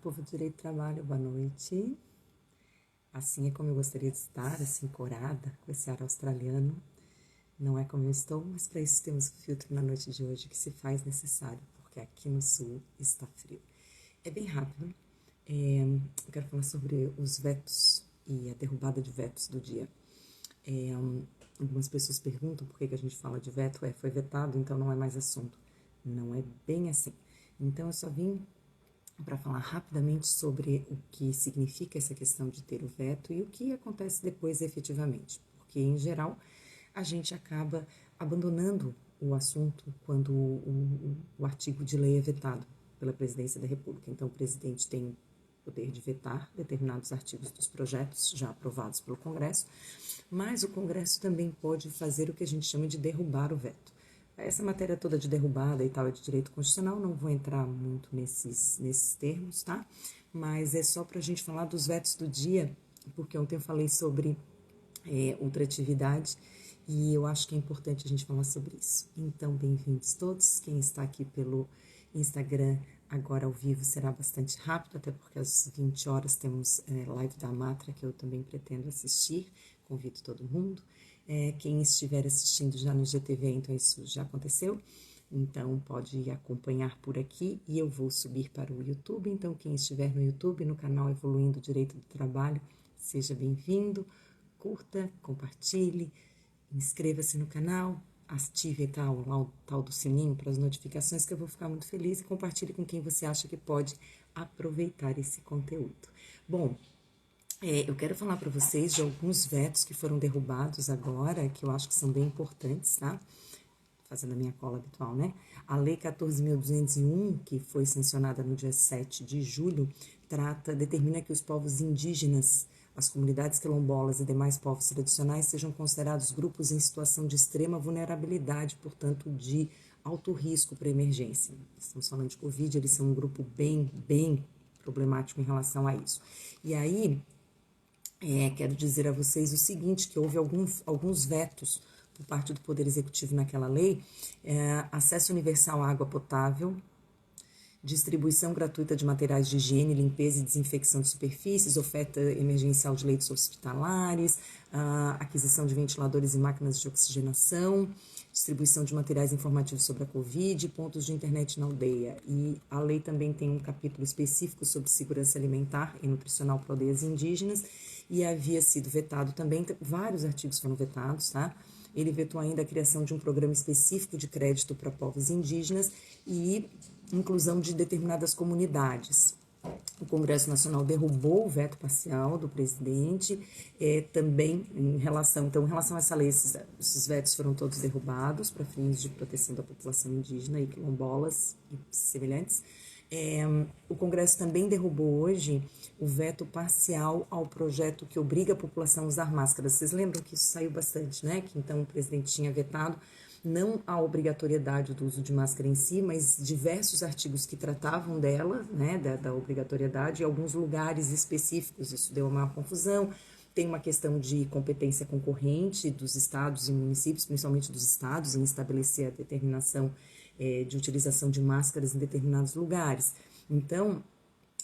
povo do Direito do Trabalho, boa noite. Assim é como eu gostaria de estar, assim, corada, com esse ar australiano. Não é como eu estou, mas para isso temos o filtro na noite de hoje que se faz necessário, porque aqui no sul está frio. É bem rápido. Eu quero falar sobre os vetos e a derrubada de vetos do dia. Algumas pessoas perguntam por que a gente fala de veto. Foi vetado, então não é mais assunto. Não é bem assim. Então eu só vim para falar rapidamente sobre o que significa essa questão de ter o veto e o que acontece depois efetivamente. Porque, em geral, a gente acaba abandonando o assunto quando o artigo de lei é vetado pela Presidência da República. Então, o presidente tem o poder de vetar determinados artigos dos projetos já aprovados pelo Congresso, mas o Congresso também pode fazer o que a gente chama de derrubar o veto. Essa matéria toda de derrubada e tal é de direito constitucional, não vou entrar muito nesses termos, tá? Mas é só para a gente falar dos vetos do dia, porque ontem eu falei sobre ultratividade e eu acho que é importante a gente falar sobre isso. Então, bem-vindos todos. Quem está aqui pelo Instagram agora ao vivo será bastante rápido, até porque às 20 horas temos live da Matra, que eu também pretendo assistir. Convido todo mundo. Quem estiver assistindo já no GTV, então isso já aconteceu, então pode acompanhar por aqui e eu vou subir para o YouTube, então quem estiver no YouTube, no canal Evoluindo Direito do Trabalho, seja bem-vindo, curta, compartilhe, inscreva-se no canal, ative o tal do sininho para as notificações que eu vou ficar muito feliz e compartilhe com quem você acha que pode aproveitar esse conteúdo. Bom, eu quero falar para vocês de alguns vetos que foram derrubados agora, que eu acho que são bem importantes, tá? Fazendo a minha cola habitual, né? A Lei 14.201, que foi sancionada no dia 7 de julho, determina que os povos indígenas, as comunidades quilombolas e demais povos tradicionais sejam considerados grupos em situação de extrema vulnerabilidade, portanto, de alto risco para emergência. Estamos falando de Covid, eles são um grupo bem problemático em relação a isso. E aí, quero dizer a vocês o seguinte, que houve alguns vetos por parte do Poder Executivo naquela lei, acesso universal à água potável, distribuição gratuita de materiais de higiene, limpeza e desinfecção de superfícies, oferta emergencial de leitos hospitalares, aquisição de ventiladores e máquinas de oxigenação, distribuição de materiais informativos sobre a Covid, pontos de internet na aldeia. E a lei também tem um capítulo específico sobre segurança alimentar e nutricional para aldeias indígenas, e havia sido vetado também, vários artigos foram vetados, tá? Ele vetou ainda a criação de um programa específico de crédito para povos indígenas e inclusão de determinadas comunidades. O Congresso Nacional derrubou o veto parcial do presidente, também em relação a essa lei, esses vetos foram todos derrubados para fins de proteção da população indígena e quilombolas e semelhantes. O Congresso também derrubou hoje o veto parcial ao projeto que obriga a população a usar máscaras. Vocês lembram que isso saiu bastante, né? Que então o presidente tinha vetado não a obrigatoriedade do uso de máscara em si, mas diversos artigos que tratavam dela, né, da obrigatoriedade, em alguns lugares específicos. Isso deu uma confusão. Tem uma questão de competência concorrente dos estados e municípios, principalmente dos estados, em estabelecer a determinação de utilização de máscaras em determinados lugares. Então,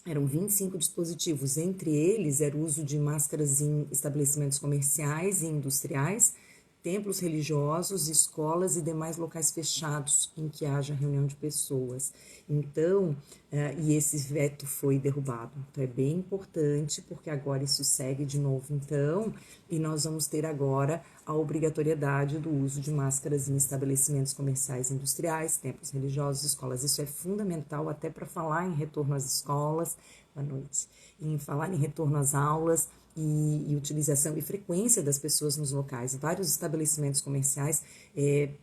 eram 25 dispositivos, entre eles era o uso de máscaras em estabelecimentos comerciais e industriais, templos religiosos, escolas e demais locais fechados em que haja reunião de pessoas. Então, e esse veto foi derrubado. Então, é bem importante, porque agora isso segue de novo, então, e nós vamos ter agora a obrigatoriedade do uso de máscaras em estabelecimentos comerciais e industriais, templos religiosos, escolas. Isso é fundamental até para falar em retorno às escolas, boa noite, em falar em retorno às aulas, e utilização e frequência das pessoas nos locais. Vários estabelecimentos comerciais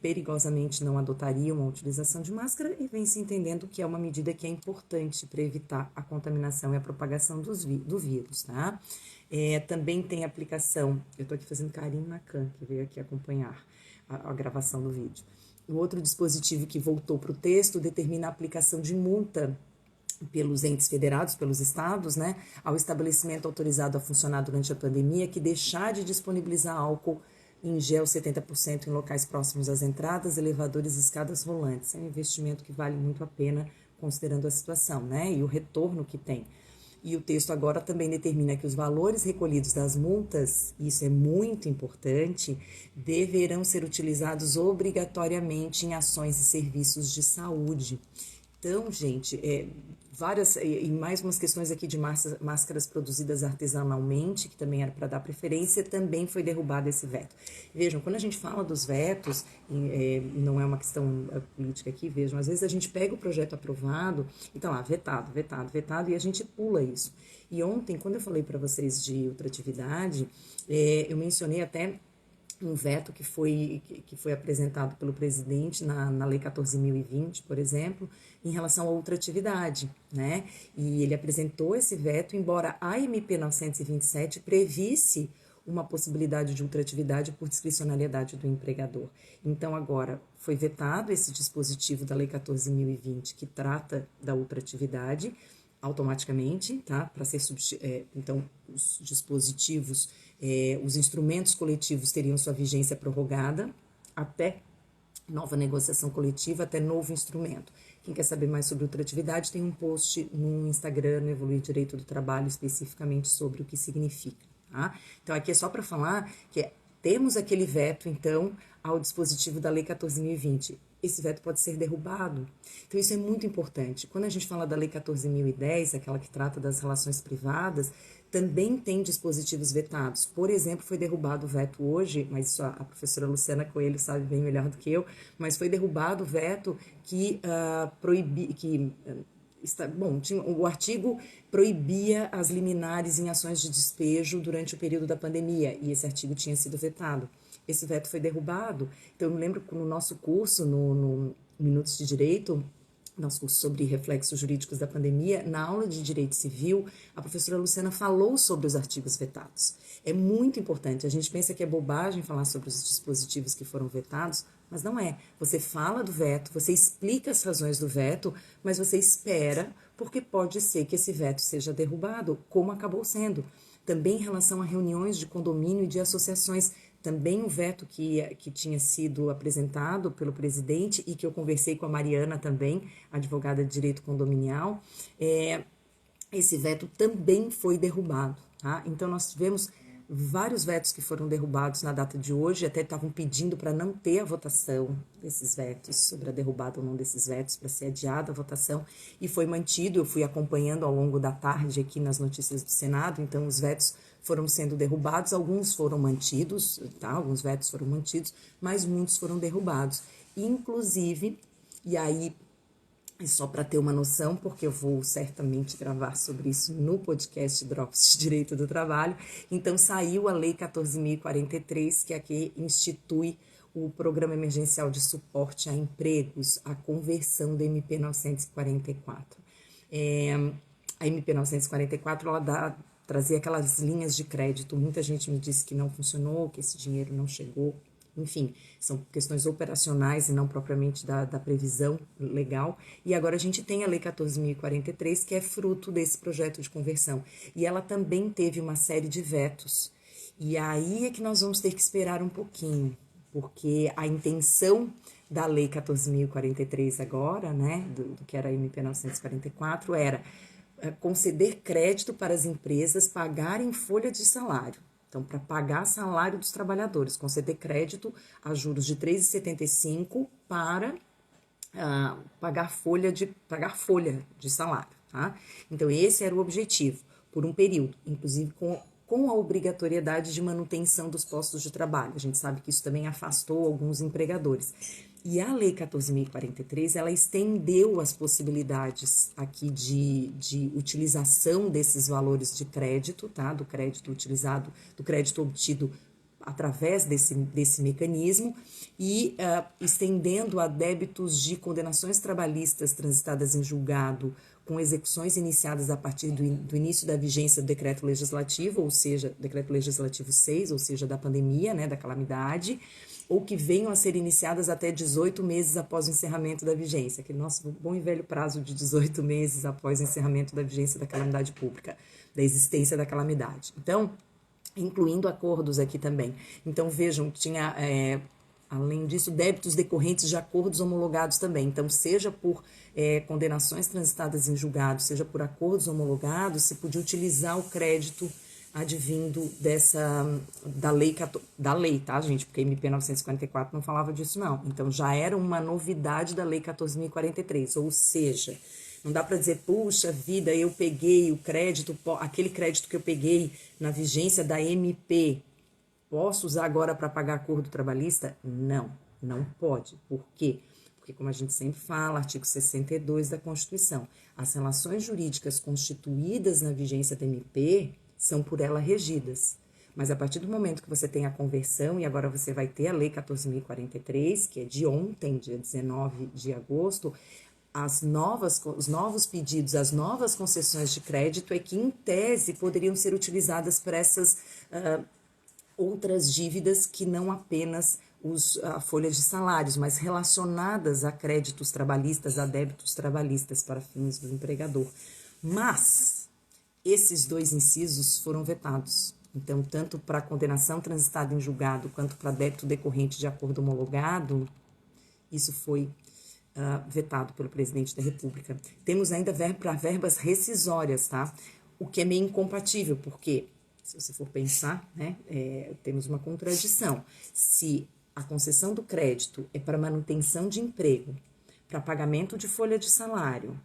perigosamente não adotariam a utilização de máscara e vem se entendendo que é uma medida que é importante para evitar a contaminação e a propagação do vírus, tá? Também tem aplicação, eu estou aqui fazendo carinho na Can, que veio aqui acompanhar a gravação do vídeo. O outro dispositivo que voltou para o texto determina a aplicação de multa pelos entes federados, pelos estados, né, ao estabelecimento autorizado a funcionar durante a pandemia que deixar de disponibilizar álcool em gel 70% em locais próximos às entradas, elevadores e escadas rolantes. É um investimento que vale muito a pena considerando a situação, né, e o retorno que tem. E o texto agora também determina que os valores recolhidos das multas, isso é muito importante, deverão ser utilizados obrigatoriamente em ações e serviços de saúde. Então, gente, várias e mais umas questões aqui de máscaras produzidas artesanalmente, que também era para dar preferência, também foi derrubado esse veto. Vejam, quando a gente fala dos vetos, não é uma questão política aqui, vejam, às vezes a gente pega o projeto aprovado e tá lá, vetado, vetado, vetado, e a gente pula isso. E ontem, quando eu falei para vocês de ultratividade, eu mencionei até um veto que foi apresentado pelo presidente na Lei 14.020, por exemplo, em relação à ultratividade, né? E ele apresentou esse veto, embora a MP 927 previsse uma possibilidade de ultratividade por discricionariedade do empregador. Então, agora, foi vetado esse dispositivo da Lei 14.020 que trata da ultratividade, automaticamente, tá? Para ser então os dispositivos, os instrumentos coletivos teriam sua vigência prorrogada até nova negociação coletiva, até novo instrumento. Quem quer saber mais sobre ultratividade tem um post no Instagram, no Evoluir Direito do Trabalho, especificamente sobre o que significa, tá? Então aqui é só para falar que temos aquele veto, então, ao dispositivo da Lei 14.020. Esse veto pode ser derrubado. Então, isso é muito importante. Quando a gente fala da Lei 14.010, aquela que trata das relações privadas, também tem dispositivos vetados. Por exemplo, foi derrubado o veto hoje, mas isso a professora Luciana Coelho sabe bem melhor do que eu, mas foi derrubado o veto que o artigo proibia as liminares em ações de despejo durante o período da pandemia, e esse artigo tinha sido vetado. Esse veto foi derrubado. Então, eu me lembro que no nosso curso, no Minutos de Direito, nosso curso sobre reflexos jurídicos da pandemia, na aula de Direito Civil, a professora Luciana falou sobre os artigos vetados. É muito importante. A gente pensa que é bobagem falar sobre os dispositivos que foram vetados, mas não é. Você fala do veto, você explica as razões do veto, mas você espera, porque pode ser que esse veto seja derrubado, como acabou sendo. Também em relação a reuniões de condomínio e de associações, também um veto que tinha sido apresentado pelo presidente e que eu conversei com a Mariana também, advogada de direito condominial, esse veto também foi derrubado, tá? Então, nós tivemos vários vetos que foram derrubados na data de hoje, até estavam pedindo para não ter a votação desses vetos, sobre a derrubada ou não desses vetos, para ser adiada a votação, e foi mantido. Eu fui acompanhando ao longo da tarde aqui nas notícias do Senado, então os vetos foram sendo derrubados, alguns foram mantidos, tá? Alguns vetos foram mantidos, mas muitos foram derrubados. Inclusive, e aí, é só para ter uma noção, porque eu vou certamente gravar sobre isso no podcast Drops de Direito do Trabalho, então saiu a Lei 14.043, que é a que institui o Programa Emergencial de Suporte a Empregos, a conversão da MP 944. A MP 944, ela trazia aquelas linhas de crédito. Muita gente me disse que não funcionou, que esse dinheiro não chegou. Enfim, são questões operacionais e não propriamente da previsão legal. E agora a gente tem a Lei 14.043, que é fruto desse projeto de conversão. E ela também teve uma série de vetos. E aí é que nós vamos ter que esperar um pouquinho, porque a intenção da Lei 14.043 agora, né, do que era a MP 944, era conceder crédito para as empresas pagarem folha de salário. Então, para pagar salário dos trabalhadores, conceder crédito a juros de 3,75 para pagar folha de salário, tá? Então, esse era o objetivo, por um período, inclusive com a obrigatoriedade de manutenção dos postos de trabalho. A gente sabe que isso também afastou alguns empregadores. E a Lei 14.043, ela estendeu as possibilidades aqui de utilização desses valores de crédito, tá? Do crédito utilizado, do crédito obtido através desse mecanismo e estendendo a débitos de condenações trabalhistas transitadas em julgado com execuções iniciadas a partir do início da vigência do decreto legislativo, ou seja, decreto legislativo 6, ou seja, da pandemia, né, da calamidade, ou que venham a ser iniciadas até 18 meses após o encerramento da vigência, aquele nosso bom e velho prazo de 18 meses após o encerramento da vigência da calamidade pública, da existência da calamidade. Então, incluindo acordos aqui também. Então, vejam, tinha Além disso, débitos decorrentes de acordos homologados também. Então, seja por condenações transitadas em julgado, seja por acordos homologados, se podia utilizar o crédito advindo da lei, tá, gente? Porque a MP 944 não falava disso, não. Então, já era uma novidade da Lei 14.043, ou seja, não dá para dizer, puxa vida, eu peguei o crédito, aquele crédito que eu peguei na vigência da MP, posso usar agora para pagar acordo trabalhista? Não, não pode. Por quê? Porque, como a gente sempre fala, artigo 62 da Constituição, as relações jurídicas constituídas na vigência da MP são por ela regidas. Mas a partir do momento que você tem a conversão, e agora você vai ter a Lei 14.043, que é de ontem, dia 19 de agosto, os novos pedidos, as novas concessões de crédito é que, em tese, poderiam ser utilizadas para essas outras dívidas que não apenas a folha de salários, mas relacionadas a créditos trabalhistas, a débitos trabalhistas para fins do empregador. Mas esses dois incisos foram vetados. Então, tanto para condenação transitada em julgado quanto para débito decorrente de acordo homologado, isso foi vetado pelo presidente da República. Temos ainda para verbas rescisórias, tá? O que é meio incompatível, porque, se você for pensar, né, temos uma contradição. Se a concessão do crédito é para manutenção de emprego, para pagamento de folha de salário,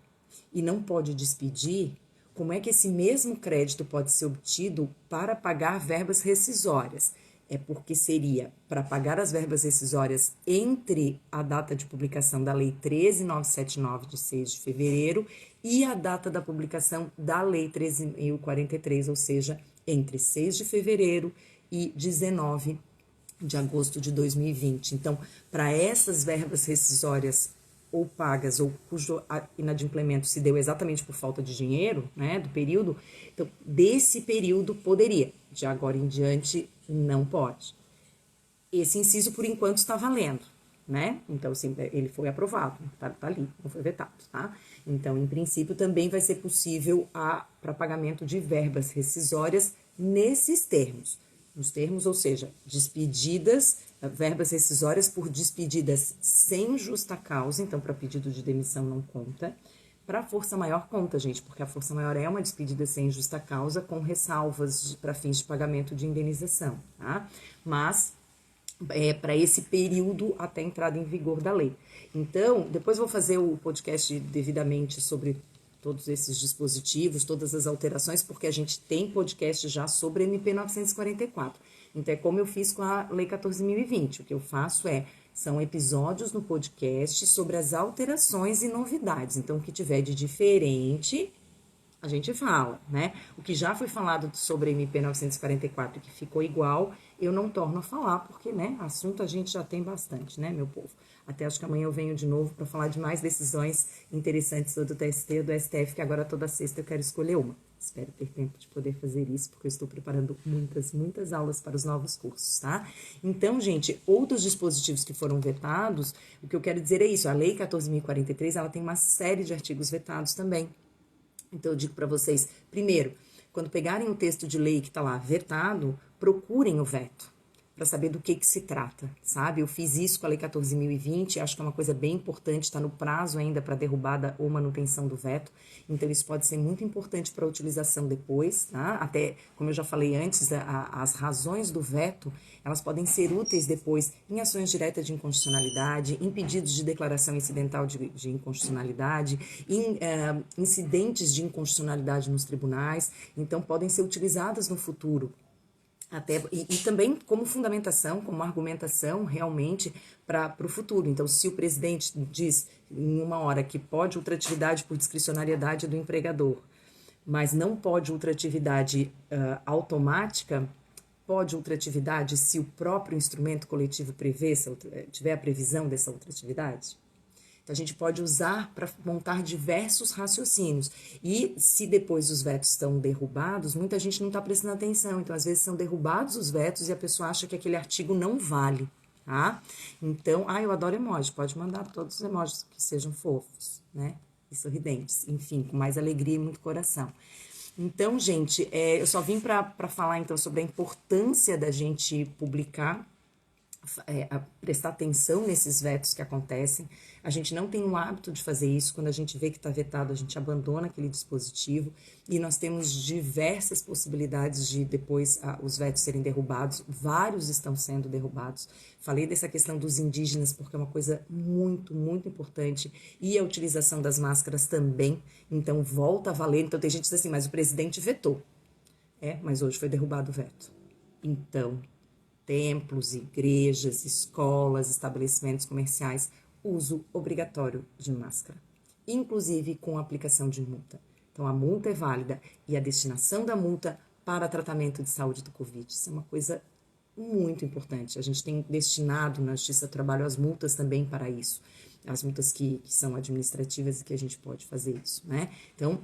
e não pode despedir, como é que esse mesmo crédito pode ser obtido para pagar verbas rescisórias? É porque seria para pagar as verbas rescisórias entre a data de publicação da Lei 13.979, de 6 de fevereiro, e a data da publicação da Lei 13.043, ou seja, entre 6 de fevereiro e 19 de agosto de 2020. Então, para essas verbas rescisórias ou pagas, ou cujo inadimplemento se deu exatamente por falta de dinheiro, né, do período, então, desse período poderia, de agora em diante, não pode. Esse inciso, por enquanto, está valendo, né? Então, assim, ele foi aprovado, tá ali, não foi vetado, tá? Então, em princípio, também vai ser possível para pagamento de verbas rescisórias nesses termos. Nos termos, ou seja, despedidas, verbas rescisórias por despedidas sem justa causa, então para pedido de demissão não conta. Para força maior conta, gente, porque a força maior é uma despedida sem justa causa com ressalvas para fins de pagamento de indenização, tá? Mas para esse período até a entrada em vigor da lei. Então, depois vou fazer o podcast devidamente sobre todos esses dispositivos, todas as alterações, porque a gente tem podcast já sobre MP 944. Então, é como eu fiz com a Lei 14.020. O que eu faço são episódios no podcast sobre as alterações e novidades. Então, o que tiver de diferente, a gente fala, né? O que já foi falado sobre a MP 944 que ficou igual, eu não torno a falar, porque, né, assunto a gente já tem bastante, né, meu povo? Até acho que amanhã eu venho de novo para falar de mais decisões interessantes do TST e do STF, que agora toda sexta eu quero escolher uma. Espero ter tempo de poder fazer isso, porque eu estou preparando muitas aulas para os novos cursos, tá? Então, gente, outros dispositivos que foram vetados, o que eu quero dizer é isso, a Lei 14.043, ela tem uma série de artigos vetados também. Então, eu digo para vocês, primeiro, quando pegarem o texto de lei que está lá vetado, procurem o veto, para saber do que se trata, sabe? Eu fiz isso com a Lei 14.020, acho que é uma coisa bem importante, está no prazo ainda para derrubada ou manutenção do veto, então isso pode ser muito importante para a utilização depois, tá? Até, como eu já falei antes, as razões do veto, elas podem ser úteis depois em ações diretas de inconstitucionalidade, em pedidos de declaração incidental de inconstitucionalidade, em incidentes de inconstitucionalidade nos tribunais, então podem ser utilizadas no futuro. E também como fundamentação, como argumentação realmente para o futuro. Então, se o presidente diz em uma hora que pode ultratividade por discricionariedade do empregador, mas não pode ultratividade automática, pode ultratividade se o próprio instrumento coletivo tiver a previsão dessa ultratividade? Então, a gente pode usar para montar diversos raciocínios. E se depois os vetos estão derrubados, muita gente não está prestando atenção. Então, às vezes, são derrubados os vetos e a pessoa acha que aquele artigo não vale, tá? Então, eu adoro emoji. Pode mandar todos os emojis que sejam fofos, né? E sorridentes. Enfim, com mais alegria e muito coração. Então, gente, eu só vim para falar, então, sobre a importância da gente publicar prestar atenção nesses vetos que acontecem. A gente não tem o hábito de fazer isso. Quando a gente vê que está vetado, a gente abandona aquele dispositivo, e nós temos diversas possibilidades de depois os vetos serem derrubados. Vários estão sendo derrubados. Falei dessa questão dos indígenas porque é uma coisa muito, muito importante, e a utilização das máscaras também. Então volta a valer. Então tem gente que diz assim, mas o presidente vetou. Mas hoje foi derrubado o veto. Então, templos, igrejas, escolas, estabelecimentos comerciais, uso obrigatório de máscara, inclusive com aplicação de multa. Então, a multa é válida e a destinação da multa para tratamento de saúde do Covid. Isso é uma coisa muito importante. A gente tem destinado na Justiça do Trabalho as multas também para isso. As multas que são administrativas e que a gente pode fazer isso, né? Então,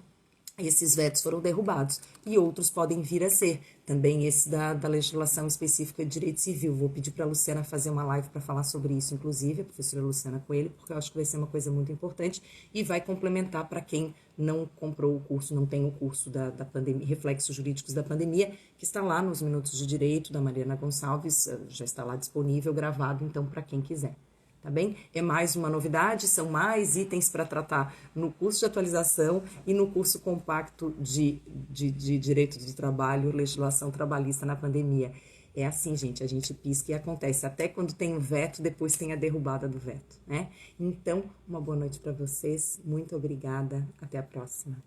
esses vetos foram derrubados e outros podem vir a ser. Também esse da legislação específica de direito civil. Vou pedir para a Luciana fazer uma live para falar sobre isso, inclusive, a professora Luciana Coelho, porque eu acho que vai ser uma coisa muito importante e vai complementar para quem não comprou o curso, não tem o curso da pandemia, Reflexos Jurídicos da Pandemia, que está lá nos Minutos de Direito, da Mariana Gonçalves, já está lá disponível, gravado, então, para quem quiser. Tá bem? É mais uma novidade, são mais itens para tratar no curso de atualização e no curso compacto de Direito do Trabalho, Legislação Trabalhista na Pandemia. É assim, gente, a gente pisca e acontece. Até quando tem o veto, depois tem a derrubada do veto, né? Então, uma boa noite para vocês, muito obrigada, até a próxima.